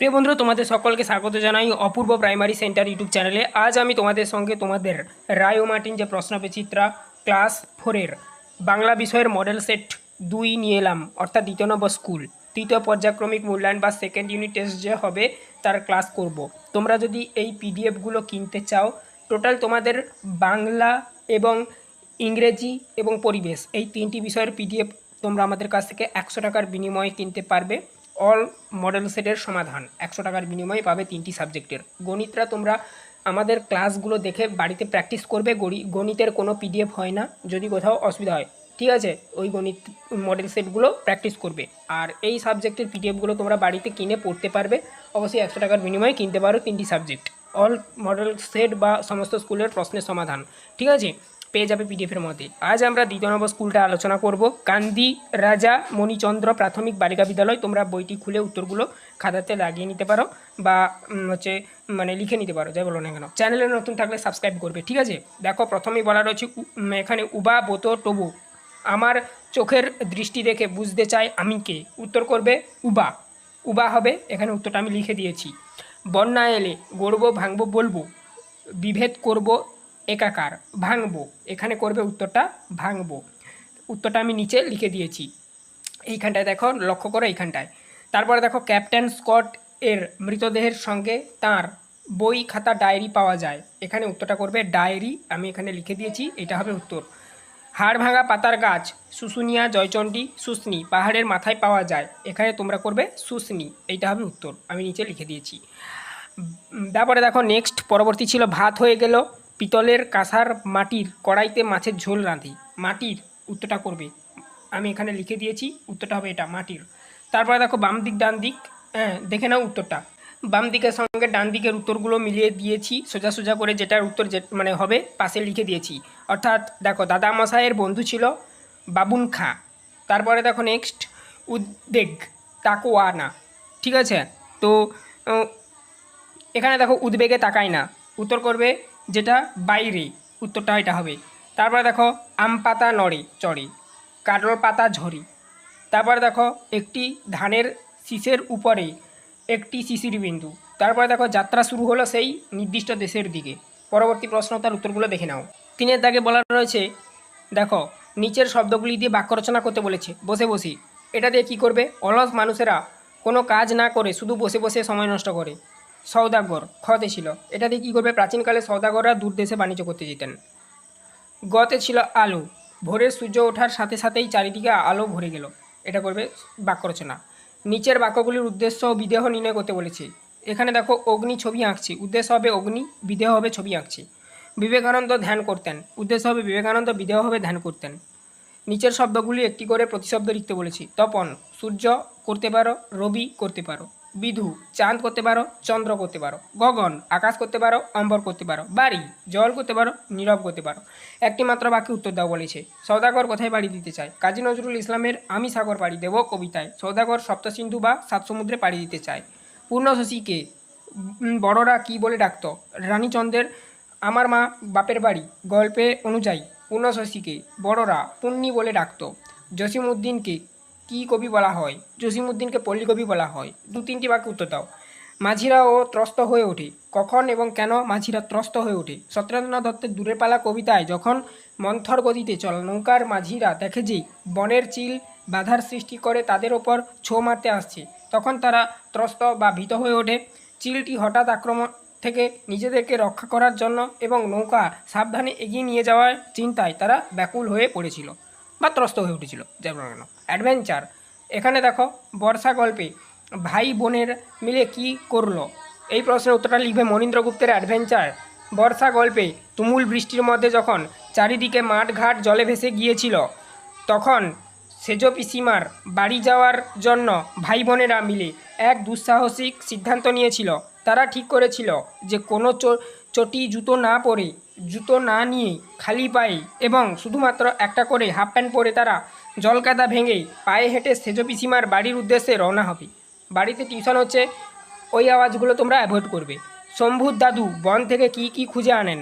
প্রিয় বন্ধুরা, তোমাদের সকলকে স্বাগত জানাই অপূর্ব প্রাইমারি সেন্টার ইউটিউব চ্যানেলে। আজ আমি তোমাদের সঙ্গে তোমাদের রায় ও মার্টিন যে প্রশ্নবিচিত্রা ক্লাস 4-এর বাংলা বিষয়ের মডেল সেট 2 নিয়ে এলাম, অর্থাৎ দ্বিতীয় নম্বর স্কুল তৃতীয় পর্যায়ক্রমিক মূল্যায়ন বা সেকেন্ড ইউনিট টেস্ট যে হবে তার ক্লাস করব। তোমরা যদি এই পিডিএফগুলো কিনতে চাও, টোটাল তোমাদের বাংলা এবং ইংরেজি এবং পরিবেশ এই তিনটি বিষয়ের পিডিএফ তোমরা আমাদের কাছ থেকে 100 টাকার বিনিময়ে কিনতে পারবে। অল মডেল সেটের সমাধান 100 টাকার বিনিময়ে পাবে তিনটি সাবজেক্টের। গণিতরা তোমরা আমাদের ক্লাসগুলো দেখে বাড়িতে প্র্যাকটিস করবে। গণিতের কোনো পিডিএফ হয় না, যদি কোথাও অসুবিধা হয়, ঠিক আছে, ওই গণিত মডেল সেটগুলো প্র্যাকটিস করবে। আর এই সাবজেক্টের পিডিএফগুলো তোমরা বাড়িতে কিনে পড়তে পারবে। অবশ্যই 100 টাকার বিনিময়ে কিনতে পারো তিনটি সাবজেক্ট, অল মডেল সেট বা সমস্ত স্কুলের প্রশ্নের সমাধান, ঠিক আছে, পেয়ে যাবে পিডিএফের মধ্যে। আজ আমরা দ্বিতীয় নম্বর স্কুলটা আলোচনা করব, কান্দি রাজা মণিচন্দ্র প্রাথমিক বালিকা বিদ্যালয়। তোমরা বইটি খুলে উত্তরগুলো খাতাতে লাগিয়ে নিতে পারো বা লিখে নিতে পারো, যাই বলো না কেন। চ্যানেলে নতুন থাকলে সাবস্ক্রাইব করবে, ঠিক আছে। দেখো, প্রথমেই বলা রয়েছে এখানে উবা বোতো টবু, আমার চোখের দৃষ্টি দেখে বুঝতে চাই আমি কে। উত্তর করবে উবা, উবা হবে এখানে, উত্তরটা আমি লিখে দিয়েছি। বন্যা এলে গড়বো ভাঙবো বলবো, বিভেদ করব একাকার ভাঙবো, এখানে করবে উত্তরটা ভাঙবো। উত্তরটা আমি নিচে লিখে দিয়েছি এইখানটায়, দেখো লক্ষ্য করো এইখানটায়। তারপরে দেখো, ক্যাপ্টেন স্কট এর মৃতদেহের সঙ্গে তার বই খাতা ডায়েরি পাওয়া যায়, এখানে উত্তরটা করবে ডায়েরি, আমি এখানে লিখে দিয়েছি, এটা হবে উত্তর। হাড় ভাঙা পাতার গাছ শুশুনিয়া জয়চণ্ডী শুষ্নি পাহাড়ের মাথায় পাওয়া যায়, এখানে তোমরা করবে শুষ্নি, এইটা হবে উত্তর, আমি নিচে লিখে দিয়েছি। তারপরে দেখো নেক্সট, পরবর্তী ছিল ভাত হয়ে গেল পিতলের কাঁসার মাটির কড়াইতে মাছের ঝোল রাঁধি, মাটির উত্তরটা করবে, আমি এখানে লিখে দিয়েছি, উত্তরটা হবে এটা মাটির। তারপরে দেখো বাম দিক ডান দিক, দেখে নাও উত্তরটা। বাম দিকের সঙ্গে ডান দিকের উত্তরগুলো মিলিয়ে দিয়েছি সোজা সোজা করে, যেটার উত্তর হবে পাশে লিখে দিয়েছি। অর্থাৎ দেখো, দাদামশাইয়ের বন্ধু ছিল বাবুন খাঁ। তারপরে দেখো নেক্সট, উদ্বেগ তাকোয়ানা, ঠিক আছে। তো এখানে দেখো উদ্বেগে তাকায় না, উত্তর করবে যেটা বাইরে, উত্তরটা এটা হবে। তারপরে দেখো আম পাতা নড়ে চড়ে, কারোর পাতা ঝরে। তারপরে দেখো একটি ধানের শীষের উপরে একটি শিশির বিন্দু। তারপরে দেখো যাত্রা শুরু হলো সেই নির্দিষ্ট দেশের দিকে। পরবর্তী প্রশ্ন, তার উত্তরগুলো দেখে নাও। 3-এর দাগে বলা রয়েছে, দেখো নিচের শব্দগুলি দিয়ে বাক্য রচনা করতে বলেছে বসে বসে। এটা দিয়ে কি করবে? অলস মানুষেরা কোনো কাজ না করে শুধু বসে বসে সময় নষ্ট করে। সওদাগর খতে ছিল, এটা দিয়ে কী করবে? প্রাচীনকালে সওদাগররা দূর দেশে বাণিজ্য করতে যেতেন। গতে ছিল আলো, ভোরের সূর্য ওঠার সাথে সাথেই চারিদিকে আলো ভরে গেল, এটা করবে বাক্য রচনা। নিচের বাক্যগুলির উদ্দেশ্য ও বিদেহ নির্ণয় করতে বলেছে। এখানে দেখো অগ্নি ছবি আঁকছি, উদ্দেশ্য হবে অগ্নি, বিদেহ হবে ছবি আঁকছি। বিবেকানন্দ ধ্যান করতেন, উদ্দেশ্য হবে বিবেকানন্দ, বিদেহ হবে ধ্যান করতেন। নিচের শব্দগুলি একটি করে প্রতিশব্দ লিখতে বলেছি। তপন সূর্য করতে পারো, রবি করতে পারো। বিধু চাঁদ করতে পারো, চন্দ্র করতে পারো। গগন আকাশ করতে পারো, অম্বর করতে পারো। বাড়ি জল করতে পারো, নীরব করতে পারো। একটি মাত্র বাক্যে উত্তর দাও বলেছে। সওদাগর কোথায় পাড়ি দিতে চায়? কাজী নজরুল ইসলামের আমি সাগর পাড়ি দেব কবিতায় সওদাগর সপ্তসিন্ধু বা সাত সমুদ্রে পাড়ি দিতে চায়। পূর্ণশশীকে বড়রা কি বলে ডাকত? রানীচন্দ্রের আমার মা বাপের বাড়ি গল্পে অনুযায়ী পূর্ণশশীকে বড়রা পুণ্যি বলে ডাকত। জসিমউদ্দিনকে কি কবি বলা হয়? জসিমউদ্দিনকে পল্লী কবি বলা হয়। 2-3টি বাক্যে উত্তর দাও। মাঝিরাও ত্রস্ত হয়ে ওঠে, কখন এবং কেন মাঝিরা ত্রস্ত হয়ে ওঠে? সত্যেন্দ্রনাথ দত্তের দূরের পালা কবিতায় যখন মন্থর গতিতে চল নৌকার মাঝিরা দেখে যে বনের চিল বাধার সৃষ্টি করে তাদের ওপর ছো মারতে আসছে, তখন তারা ত্রস্ত বা ভীত হয়ে ওঠে। চিলটি হঠাৎ আক্রমণ থেকে নিজেদেরকে রক্ষা করার জন্য এবং নৌকা সাবধানে এগিয়ে নিয়ে যাওয়ার চিন্তায় তারা ব্যাকুল হয়ে পড়েছিল বা ত্রস্ত হয়ে উঠেছিল, যেমন কেন। অ্যাডভেঞ্চার, এখানে দেখো বর্ষা গল্পে ভাই বোনের মিলে কি করলো? এই প্রশ্নের উত্তরটা লিখবে মনীন্দ্র গুপ্তের অ্যাডভেঞ্চার। বর্ষা গল্পে তুমুল বৃষ্টির মধ্যে যখন চারিদিকে মাঠ ঘাট জলে ভেসে গিয়েছিল, তখন সেজ পিসিমার বাড়ি যাওয়ার জন্য ভাই বোনেরা মিলে এক দুঃসাহসিক সিদ্ধান্ত নিয়েছিল। তারা ঠিক করেছিল যে কোনো চটি জুতো না নিয়ে খালি পায়ে এবং শুধুমাত্র একটা করে হাফ প্যান্ট পরে তারা জলকাদা ভেঙে পায়ে হেঁটে সেজ পিসিমার বাড়ির উদ্দেশ্যে রওনা হবে। বাড়িতে টিউশন হচ্ছে, ওই আওয়াজগুলো তোমরা অ্যাভয়েড করবে। শম্ভুর দাদু বন থেকে কি খুঁজে আনেন?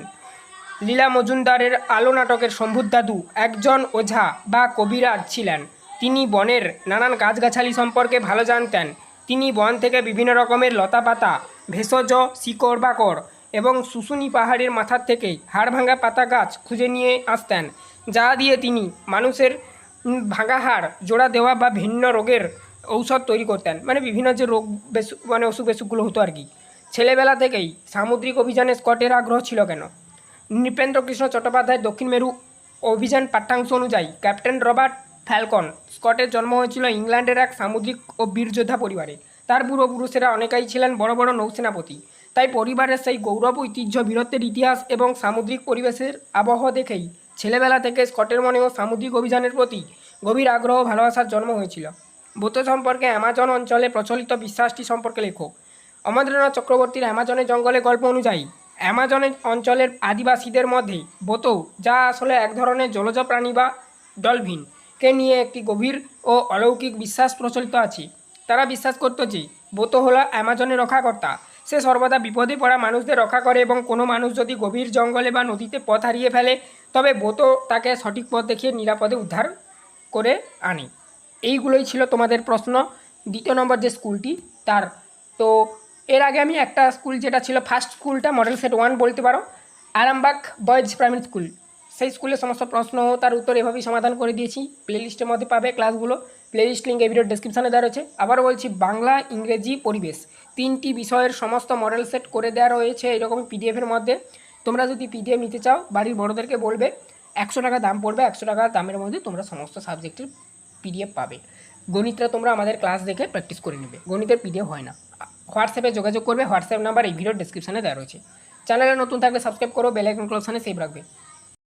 লীলা মজুমদারের আলো নাটকের শম্ভুর দাদু একজন ওঝা বা কবিরাজ ছিলেন। তিনি বনের নানান গাছগাছালি সম্পর্কে ভালো জানতেন। তিনি বন থেকে বিভিন্ন রকমের লতাপাতা, ভেষজ শিকড় বাকড় এবং শুশুনি পাহাড়ের মাথার থেকে হাড়ভাঙা পাতা গাছ খুঁজে নিয়ে আসতেন, যা দিয়ে তিনি মানুষের ভাঙা হাড় জোড়া দেওয়া বা ভিন্ন রোগের ঔষধ তৈরি করতেন। মানে বিভিন্ন যে রোগ মানে অসুখ বিসুখগুলো হতো আর কি। ছেলেবেলা থেকেই সামুদ্রিক অভিযানে স্কটের আগ্রহ ছিল কেন? নৃপেন্দ্রকৃষ্ণ চট্টোপাধ্যায়ের দক্ষিণ মেরু অভিযান পাঠ্যাংশ অনুযায়ী ক্যাপ্টেন রবার্ট ফ্যালকন স্কটের জন্ম হয়েছিল ইংল্যান্ডের এক সামুদ্রিক ও বীরযোদ্ধা পরিবারে। তার পূর্বপুরুষেরা অনেকেই ছিলেন বড় বড় নৌসেনাপতি। তাই পরিবারের সেই গৌরব, ঐতিহ্য, বীরত্বের ইতিহাস এবং সামুদ্রিক পরিবেশের আবহ দেখেই ছেলেবেলা থেকে স্কটের মনেও সামুদ্রিক অভিযানের প্রতি গভীর আগ্রহ ও ভালোবাসার জন্ম হয়েছিল। বোতো সম্পর্কে অ্যামাজন অঞ্চলে প্রচলিত বিশ্বাসটি সম্পর্কে লেখো। অমরেন্দ্রনাথ চক্রবর্তীর অ্যামাজনের জঙ্গলে গল্প অনুযায়ী অ্যামাজনের অঞ্চলের আদিবাসীদের মধ্যে বোতো, যা আসলে এক ধরনের জলজ প্রাণী বা ডলফিনকে নিয়ে একটি গভীর ও অলৌকিক বিশ্বাস প্রচলিত আছে। তারা বিশ্বাস করত যে বোতো হলো অ্যামাজনের রক্ষাকর্তা। সে সর্বদা বিপদে পড়া মানুষদের রক্ষা করে এবং কোনো মানুষ যদি গভীর জঙ্গলে বা নদীতে পথ হারিয়ে ফেলে তবে বোতো তাকে সঠিক পথ দেখিয়ে নিরাপদে উদ্ধার করে আনে। এইগুলোই ছিল তোমাদের প্রশ্ন। দ্বিতীয় নম্বর যে স্কুলটি তার, তো এর আগে আমি একটা স্কুল যেটা ছিল ফার্স্ট স্কুলটা মডেল সেট 1 বলতে পারো, আরামবাগ বয়েজ প্রাইমারি স্কুল, সেই স্কুলের সমস্ত প্রশ্ন তার উত্তর এভাবেই সমাধান করে দিয়েছি। প্লেলিস্টের মধ্যে পাবে ক্লাসগুলো, প্লেলিস্ট লিঙ্ক এই ভিডিওর ডেসক্রিপশানে দেওয়া রয়েছে। আবারও বলছি, বাংলা, ইংরেজি, পরিবেশ 3টি বিষয়ের সমস্ত মডেল সেট করে দেওয়া রয়েছে এইরকমই পিডিএফের মধ্যে। তোমরা যদি পিডিএফ নিতে চাও বাড়ির বড়োদেরকে বলবে, 100 টাকা দাম পড়বে, 100 টাকা দামের মধ্যে তোমরা সমস্ত সাবজেক্টের পিডিএফ পাবে। গণিতটা তোমরা আমাদের ক্লাস দেখে প্র্যাকটিস করে নেবে, গণিতের পিডিএফ হয় না। হোয়াটসঅ্যাপে যোগাযোগ করবে, হোয়াটসঅ্যাপ নাম্বার এই ভিডিওর ডেসক্রিপশানে দেওয়া রয়েছে। চ্যানেলে নতুন থাকলে সাবস্ক্রাইব করো, বেল আইকন অপশানে সেভ রাখবে।